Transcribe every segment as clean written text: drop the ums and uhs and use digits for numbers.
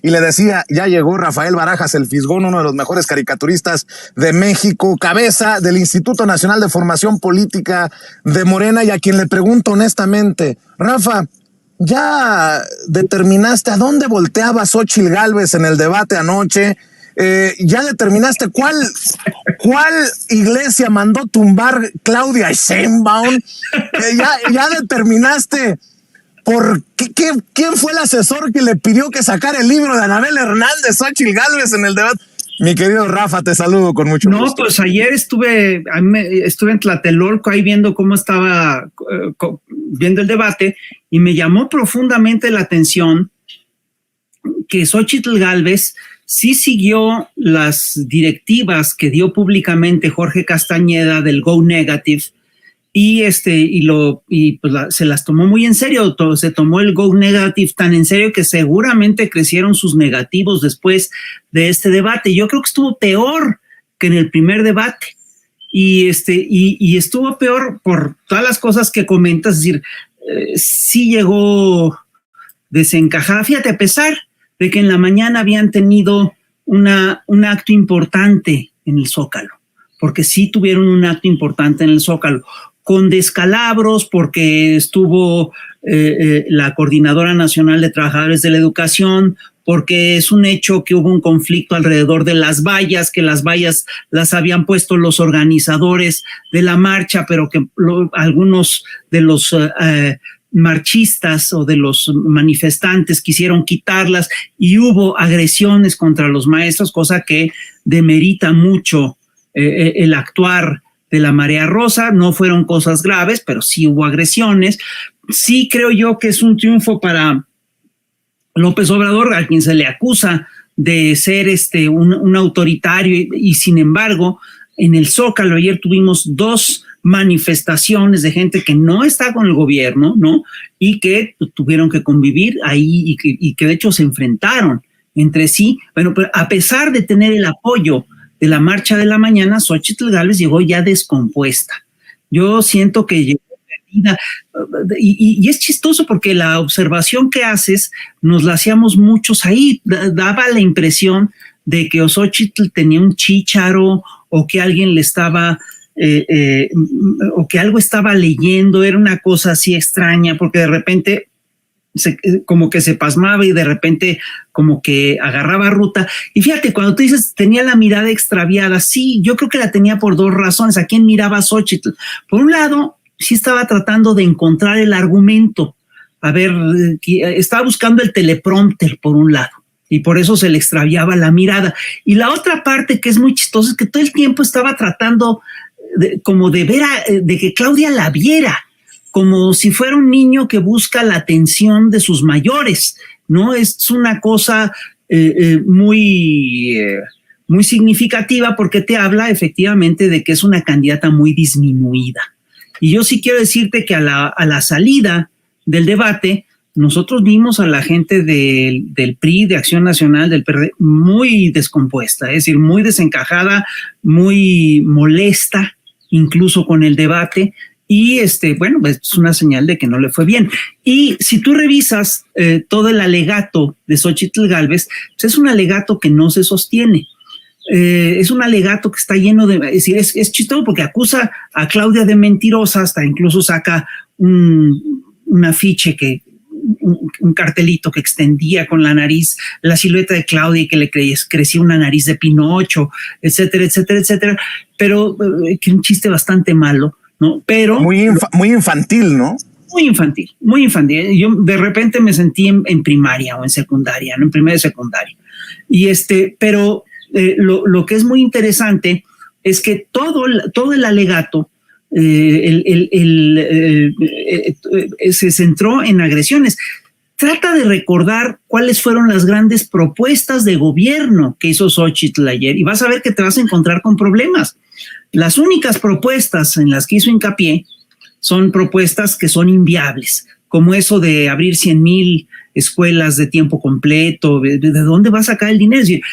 y le decía, ya llegó Rafael Barajas, el Fisgón, uno de los mejores caricaturistas de México, cabeza del Instituto Nacional de Formación Política de Morena, y a quien le pregunto honestamente, Rafa, ¿ya determinaste a dónde volteaba Xóchitl Gálvez en el debate anoche? ¿Ya determinaste cuál iglesia mandó tumbar Claudia Sheinbaum? ¿Ya determinaste por quién fue el asesor que le pidió que sacara el libro de Anabel Hernández, Xóchitl Gálvez en el debate? Mi querido Rafa, te saludo con mucho gusto. No, pues ayer estuve en Tlatelolco ahí viendo cómo estaba viendo el debate, y me llamó profundamente la atención que Xóchitl Gálvez sí siguió las directivas que dio públicamente Jorge Castañeda del Go Negative, y se las tomó muy en serio. Se tomó el Go Negative tan en serio que seguramente crecieron sus negativos después de este debate. Yo creo que estuvo peor que en el primer debate, y estuvo peor por todas las cosas que comentas. Es decir, sí llegó desencajada. Fíjate, a pesar de que en la mañana habían tenido un acto importante en el Zócalo, porque sí tuvieron un acto importante en el Zócalo, con descalabros, porque estuvo la Coordinadora Nacional de Trabajadores de la Educación, porque es un hecho que hubo un conflicto alrededor de las vallas, que las vallas las habían puesto los organizadores de la marcha, pero que algunos de los marchistas o de los manifestantes quisieron quitarlas, y hubo agresiones contra los maestros, cosa que demerita mucho el actuar de la Marea Rosa. No fueron cosas graves, pero sí hubo agresiones. Sí creo yo que es un triunfo para López Obrador, a quien se le acusa de ser un autoritario, y sin embargo, en el Zócalo ayer tuvimos 2 manifestaciones de gente que no está con el gobierno, ¿no? Y que tuvieron que convivir ahí, y que de hecho se enfrentaron entre sí. Bueno, pero a pesar de tener el apoyo de la marcha de la mañana, Xóchitl Gálvez llegó ya descompuesta. Yo siento que llegó perdida, y es chistoso porque la observación que haces nos la hacíamos muchos ahí. Daba la impresión de que Xóchitl tenía un chícharo, o que alguien le estaba o que algo estaba leyendo. Era una cosa así extraña, porque de repente como que se pasmaba, y de repente como que agarraba ruta. Y fíjate, cuando tú dices tenía la mirada extraviada, sí, yo creo que la tenía por 2 razones. ¿A quién miraba Xóchitl? Por un lado, sí estaba tratando de encontrar el argumento. A ver, estaba buscando el teleprompter por un lado, y por eso se le extraviaba la mirada. Y la otra parte que es muy chistosa es que todo el tiempo estaba tratando de que Claudia la viera, como si fuera un niño que busca la atención de sus mayores, ¿no? Es una cosa muy significativa, porque te habla efectivamente de que es una candidata muy disminuida. Y yo sí quiero decirte que a la salida del debate, nosotros vimos a la gente del PRI, de Acción Nacional, del PRD, muy descompuesta, es decir, muy desencajada, muy molesta, incluso con el debate. Y bueno, pues es una señal de que no le fue bien. Y si tú revisas todo el alegato de Xóchitl Gálvez, pues es un alegato que no se sostiene. Es un alegato que está lleno de... Es decir, es chistoso porque acusa a Claudia de mentirosa, hasta incluso saca un afiche un cartelito que extendía con la nariz, la silueta de Claudia, y que le crecía una nariz de Pinocho, etcétera, etcétera, etcétera. Pero que un chiste bastante malo, ¿no? Pero muy infantil, ¿no? Muy infantil, muy infantil. Yo de repente me sentí en primaria o en secundaria, ¿no? En primaria y secundaria. Y pero lo que es muy interesante es que todo el alegato se centró en agresiones. Trata de recordar cuáles fueron las grandes propuestas de gobierno que hizo Xóchitl ayer, y vas a ver que te vas a encontrar con problemas. Las únicas propuestas en las que hizo hincapié son propuestas que son inviables, como eso de abrir 100,000 escuelas de tiempo completo. ¿De dónde va a sacar el dinero? Es decir,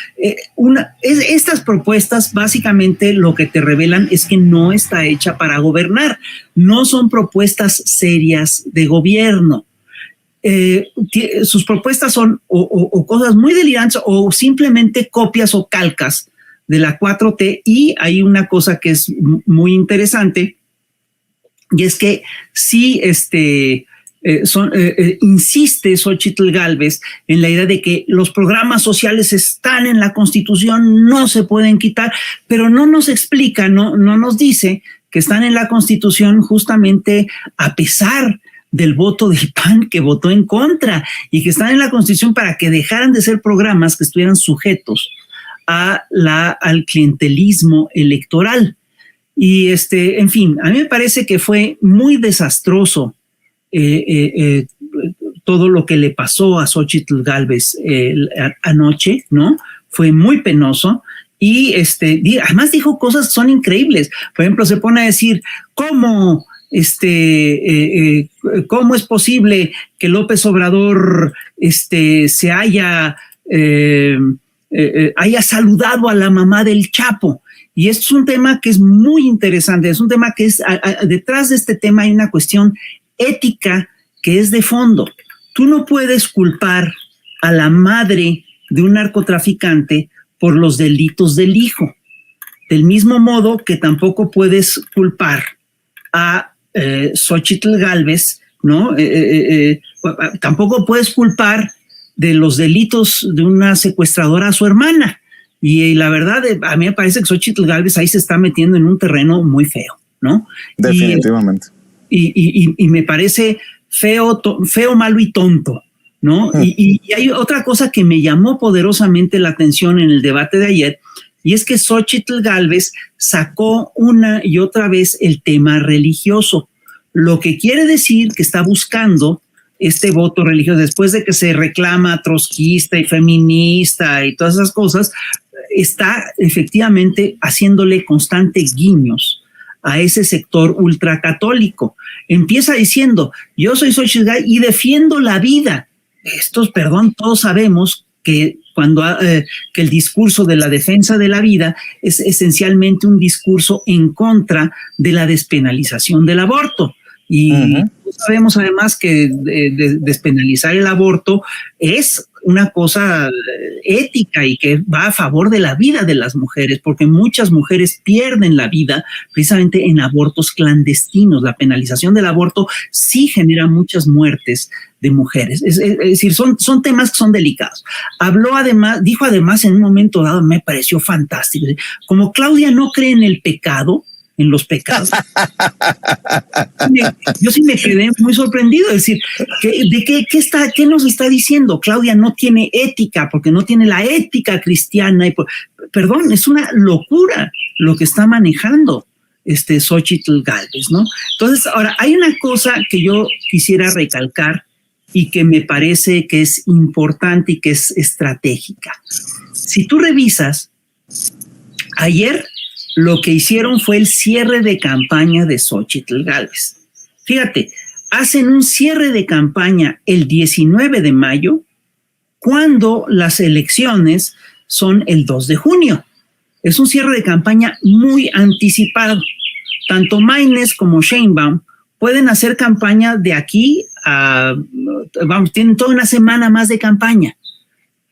estas propuestas básicamente lo que te revelan es que no está hecha para gobernar, no son propuestas serias de gobierno. sus propuestas son o cosas muy delirantes o simplemente copias o calcas de la 4T. Y hay una cosa que es muy interesante, y es que sí, insiste Xóchitl Gálvez en la idea de que los programas sociales están en la Constitución, no se pueden quitar, pero no nos explica, no nos dice que están en la Constitución justamente a pesar del voto del PAN, que votó en contra, y que están en la Constitución para que dejaran de ser programas que estuvieran sujetos al clientelismo electoral. Y en fin, a mí me parece que fue muy desastroso todo lo que le pasó a Xóchitl Gálvez anoche, ¿no? Fue muy penoso. Y además dijo cosas que son increíbles. Por ejemplo, se pone a decir, ¿cómo es posible que López Obrador se haya saludado a la mamá del Chapo? Y esto es un tema que es muy interesante, es un tema que detrás de este tema hay una cuestión ética que es de fondo. Tú no puedes culpar a la madre de un narcotraficante por los delitos del hijo, del mismo modo que tampoco puedes culpar a Xóchitl Gálvez, ¿no? Tampoco puedes culpar de los delitos de una secuestradora a su hermana. Y la verdad, a mí me parece que Xóchitl Gálvez ahí se está metiendo en un terreno muy feo, ¿no? Definitivamente. Y me parece feo, malo y tonto, ¿no? Y hay otra cosa que me llamó poderosamente la atención en el debate de ayer, y es que Xóchitl Gálvez sacó una y otra vez el tema religioso, lo que quiere decir que está buscando este voto religioso, después de que se reclama trotskista y feminista y todas esas cosas, está efectivamente haciéndole constantes guiños a ese sector ultracatólico. Empieza diciendo, yo soy Xóchitl Gálvez y defiendo la vida. Todos sabemos que que el discurso de la defensa de la vida es esencialmente un discurso en contra de la despenalización del aborto. Y sabemos además que despenalizar el aborto es una cosa ética y que va a favor de la vida de las mujeres, porque muchas mujeres pierden la vida precisamente en abortos clandestinos. La penalización del aborto sí genera muchas muertes de mujeres. Es decir, son temas que son delicados. Dijo además en un momento dado, me pareció fantástico, como Claudia no cree en el pecado, en los pecados. Yo sí me quedé muy sorprendido, es decir, ¿qué nos está diciendo? Claudia no tiene ética, porque no tiene la ética cristiana. Perdón, es una locura lo que está manejando Xóchitl Gálvez, ¿no? Entonces, ahora, hay una cosa que yo quisiera recalcar y que me parece que es importante y que es estratégica. Si tú revisas, ayer lo que hicieron fue el cierre de campaña de Xóchitl Gálvez. Fíjate, hacen un cierre de campaña el 19 de mayo, cuando las elecciones son el 2 de junio. Es un cierre de campaña muy anticipado. Tanto Maynes como Sheinbaum pueden hacer campaña de aquí a, tienen toda una semana más de campaña.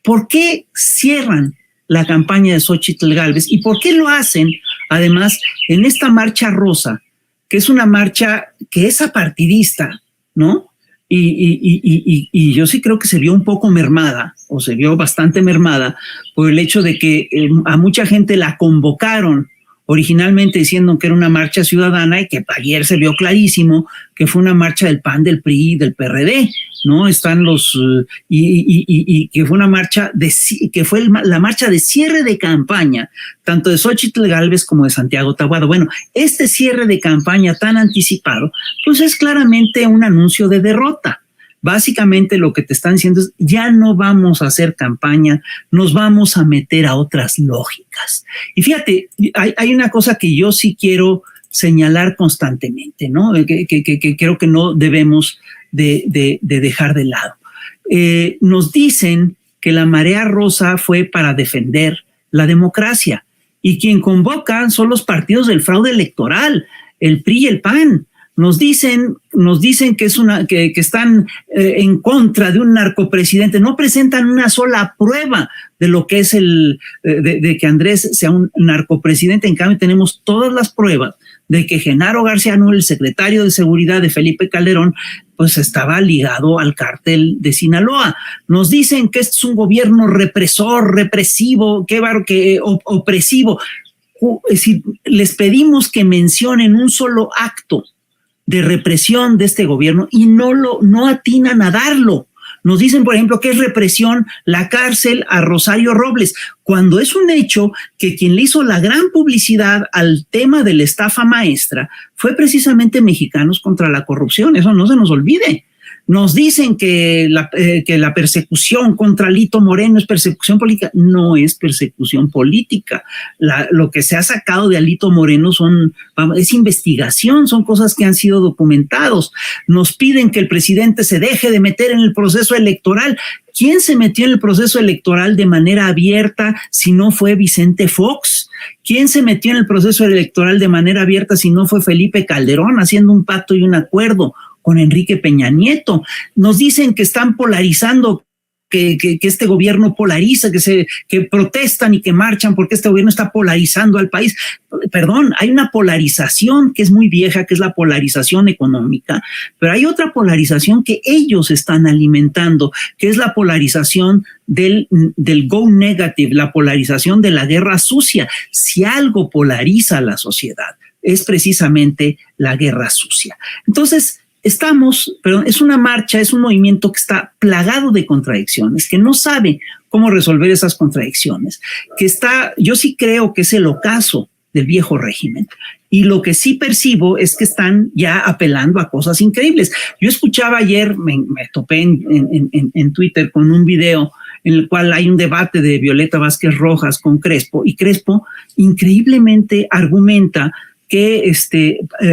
¿Por qué cierran la campaña de Xóchitl Gálvez? ¿Y por qué lo hacen, además, en esta marcha rosa, que es una marcha que es apartidista, ¿no? Y yo sí creo que se vio un poco mermada, o se vio bastante mermada, por el hecho de que a mucha gente la convocaron originalmente diciendo que era una marcha ciudadana, y que ayer se vio clarísimo que fue una marcha del PAN, del PRI, del PRD, ¿no? Están y que fue una marcha la marcha de cierre de campaña, tanto de Xóchitl Gálvez como de Santiago Tabuado. Bueno, este cierre de campaña tan anticipado, pues es claramente un anuncio de derrota. Básicamente lo que te están diciendo es, ya no vamos a hacer campaña, nos vamos a meter a otras lógicas. Y fíjate, hay una cosa que yo sí quiero señalar constantemente, ¿no? Que creo que no debemos de dejar de lado. Nos dicen que la marea rosa fue para defender la democracia, y quien convocan son los partidos del fraude electoral, el PRI y el PAN. Nos dicen que están en contra de un narcopresidente. No presentan una sola prueba de lo que es de que Andrés sea un narcopresidente. En cambio, tenemos todas las pruebas de que Genaro García Luna, el secretario de Seguridad de Felipe Calderón, pues estaba ligado al cártel de Sinaloa. Nos dicen que este es un gobierno represor, represivo, opresivo. Es decir, les pedimos que mencionen un solo acto de represión de este gobierno y no atinan a darlo. Nos dicen, por ejemplo, que es represión la cárcel a Rosario Robles, cuando es un hecho que quien le hizo la gran publicidad al tema de la estafa maestra fue precisamente Mexicanos contra la Corrupción. Eso no se nos olvide. Nos dicen que la persecución contra Alito Moreno es persecución política. No es persecución política. Lo que se ha sacado de Alito Moreno es investigación, son cosas que han sido documentados. Nos piden que el presidente se deje de meter en el proceso electoral. ¿Quién se metió en el proceso electoral de manera abierta si no fue Vicente Fox? ¿Quién se metió en el proceso electoral de manera abierta si no fue Felipe Calderón haciendo un pacto y un acuerdo con Enrique Peña Nieto? Nos dicen que están polarizando, que este gobierno polariza, que protestan y que marchan porque este gobierno está polarizando al país. Perdón, hay una polarización que es muy vieja, que es la polarización económica, pero hay otra polarización que ellos están alimentando, que es la polarización del go negative, la polarización de la guerra sucia. Si algo polariza a la sociedad, es precisamente la guerra sucia. Entonces, es una marcha, es un movimiento que está plagado de contradicciones, que no sabe cómo resolver esas contradicciones, yo sí creo que es el ocaso del viejo régimen. Y lo que sí percibo es que están ya apelando a cosas increíbles. Yo escuchaba ayer, me topé en Twitter con un video en el cual hay un debate de Violeta Vázquez Rojas con Crespo, y Crespo increíblemente argumenta que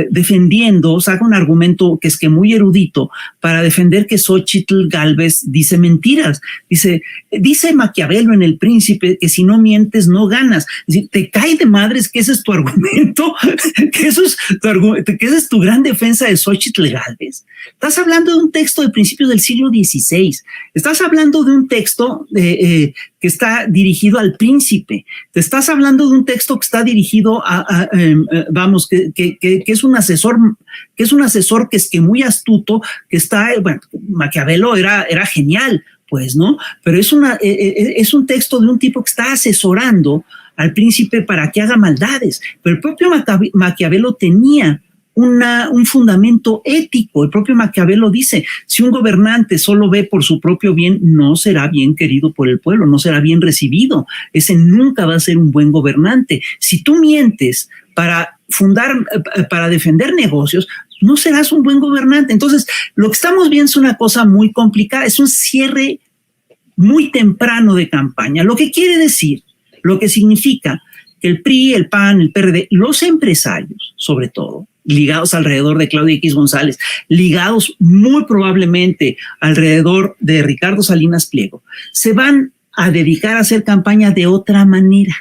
defendiendo, saca un argumento que es que muy erudito para defender que Xóchitl Gálvez dice mentiras. Dice Maquiavelo en El Príncipe que si no mientes no ganas. Es decir, te cae de madres que ese es tu argumento, que esa es tu gran defensa de Xóchitl Gálvez. Estás hablando de un texto de principios del siglo XVI. Estás hablando de un texto que está dirigido al príncipe. Te estás hablando de un texto que está dirigido que es un asesor, que es que muy astuto, que está, bueno, Maquiavelo era genial, pues, ¿no? Pero es un texto de un tipo que está asesorando al príncipe para que haga maldades. Pero el propio Maquiavelo tenía un fundamento ético. El propio Maquiavelo dice, si un gobernante solo ve por su propio bien, no será bien querido por el pueblo, no será bien recibido. Ese nunca va a ser un buen gobernante. Si tú mientes para defender negocios, no serás un buen gobernante. Entonces, lo que estamos viendo es una cosa muy complicada, es un cierre muy temprano de campaña, lo que quiere decir, lo que significa que el PRI, el PAN, el PRD, los empresarios, sobre todo, ligados alrededor de Claudia X González, ligados muy probablemente alrededor de Ricardo Salinas Pliego, se van a dedicar a hacer campaña de otra manera.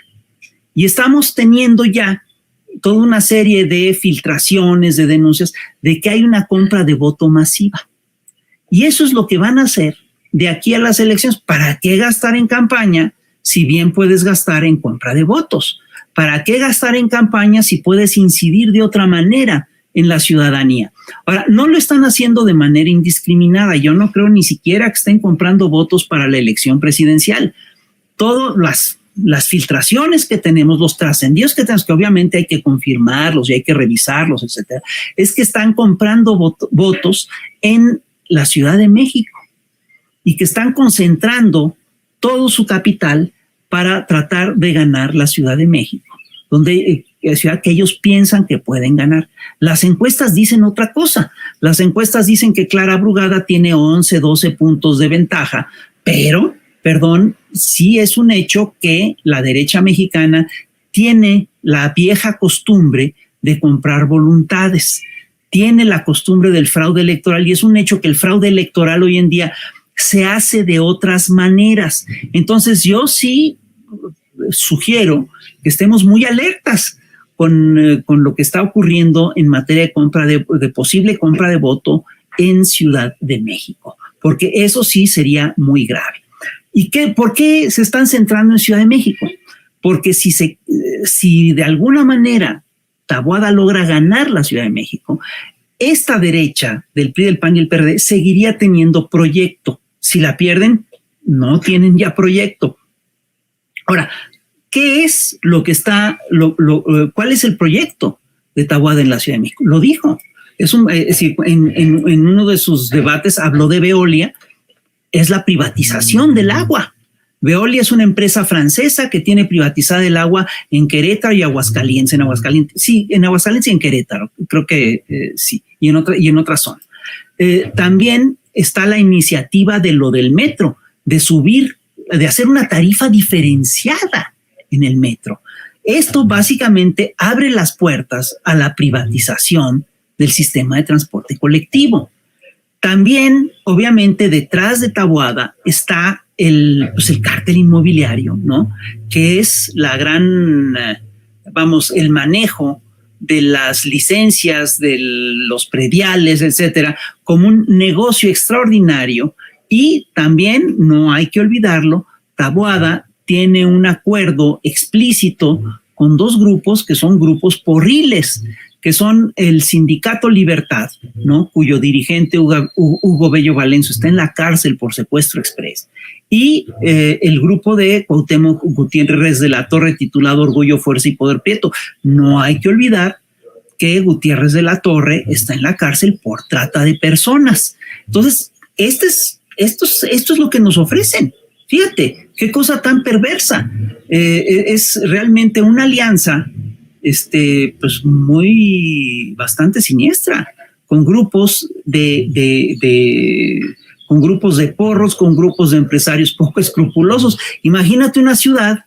Y estamos teniendo ya toda una serie de filtraciones, de denuncias, de que hay una compra de voto masiva. Y eso es lo que van a hacer de aquí a las elecciones. ¿Para qué gastar en campaña si bien puedes gastar en compra de votos? ¿Para qué gastar en campaña si puedes incidir de otra manera en la ciudadanía? Ahora, no lo están haciendo de manera indiscriminada. Yo no creo ni siquiera que estén comprando votos para la elección presidencial. Todas las filtraciones que tenemos, los trascendidos que tenemos, que obviamente hay que confirmarlos y hay que revisarlos, etcétera, es que están comprando votos en la Ciudad de México y que están concentrando todo su capital para tratar de ganar la Ciudad de México, donde ciudad que ellos piensan que pueden ganar. Las encuestas dicen otra cosa. Las encuestas dicen que Clara Brugada tiene 11, 12 puntos de ventaja, pero, sí es un hecho que la derecha mexicana tiene la vieja costumbre de comprar voluntades, tiene la costumbre del fraude electoral, y es un hecho que el fraude electoral hoy en día se hace de otras maneras. Entonces yo sí sugiero que estemos muy alertas con lo que está ocurriendo en materia de compra de posible compra de voto en Ciudad de México, porque eso sí sería muy grave. ¿Y por qué se están centrando en Ciudad de México? Porque si de alguna manera Taboada logra ganar la Ciudad de México, esta derecha del PRI, del PAN y el PRD seguiría teniendo proyecto. Si la pierden, no tienen ya proyecto. Ahora, ¿qué es lo que cuál es el proyecto de Taboada en la Ciudad de México? Lo dijo. En uno de sus debates habló de Veolia, es la privatización del agua. Veolia es una empresa francesa que tiene privatizada el agua en Querétaro y Aguascalientes. En Aguascalientes y en Querétaro, creo que sí, y en otras zonas. También está la iniciativa de lo del metro, de hacer una tarifa diferenciada en el metro. Esto básicamente abre las puertas a la privatización del sistema de transporte colectivo. También, obviamente, detrás de Taboada está el cártel inmobiliario, ¿no? Que es el manejo de las licencias, de los prediales, etcétera, como un negocio extraordinario. Y también, no hay que olvidarlo, Taboada tiene un acuerdo explícito con dos grupos que son grupos porriles, que son el Sindicato Libertad, ¿no? Cuyo dirigente Hugo Bello Valenzo está en la cárcel por secuestro exprés, y el grupo de Cuauhtémoc Gutiérrez de la Torre titulado Orgullo, Fuerza y Poder Prieto. No hay que olvidar que Gutiérrez de la Torre está en la cárcel por trata de personas. Entonces, esto es lo que nos ofrecen. Fíjate, qué cosa tan perversa. Es realmente una alianza pues bastante siniestra, con grupos con grupos de porros, con grupos de empresarios poco escrupulosos. Imagínate una ciudad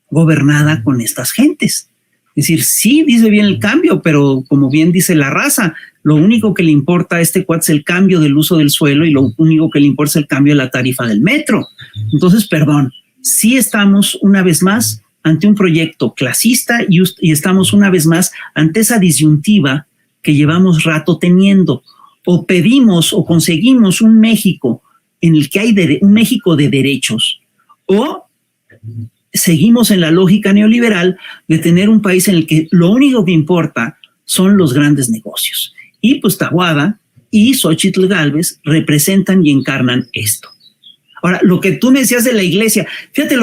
gobernada con estas gentes. Es decir, sí, dice bien el cambio, pero como bien dice la raza, lo único que le importa a este cuate es el cambio del uso del suelo, y lo único que le importa es el cambio de la tarifa del metro. Entonces, perdón, sí estamos una vez más ante un proyecto clasista y estamos una vez más ante esa disyuntiva que llevamos rato teniendo. O pedimos o conseguimos un México en el que hay un México de derechos, o seguimos en la lógica neoliberal de tener un país en el que lo único que importa son los grandes negocios. Y pues Taboada y Xóchitl Gálvez representan y encarnan esto. Ahora, lo que tú me decías de la iglesia, fíjate,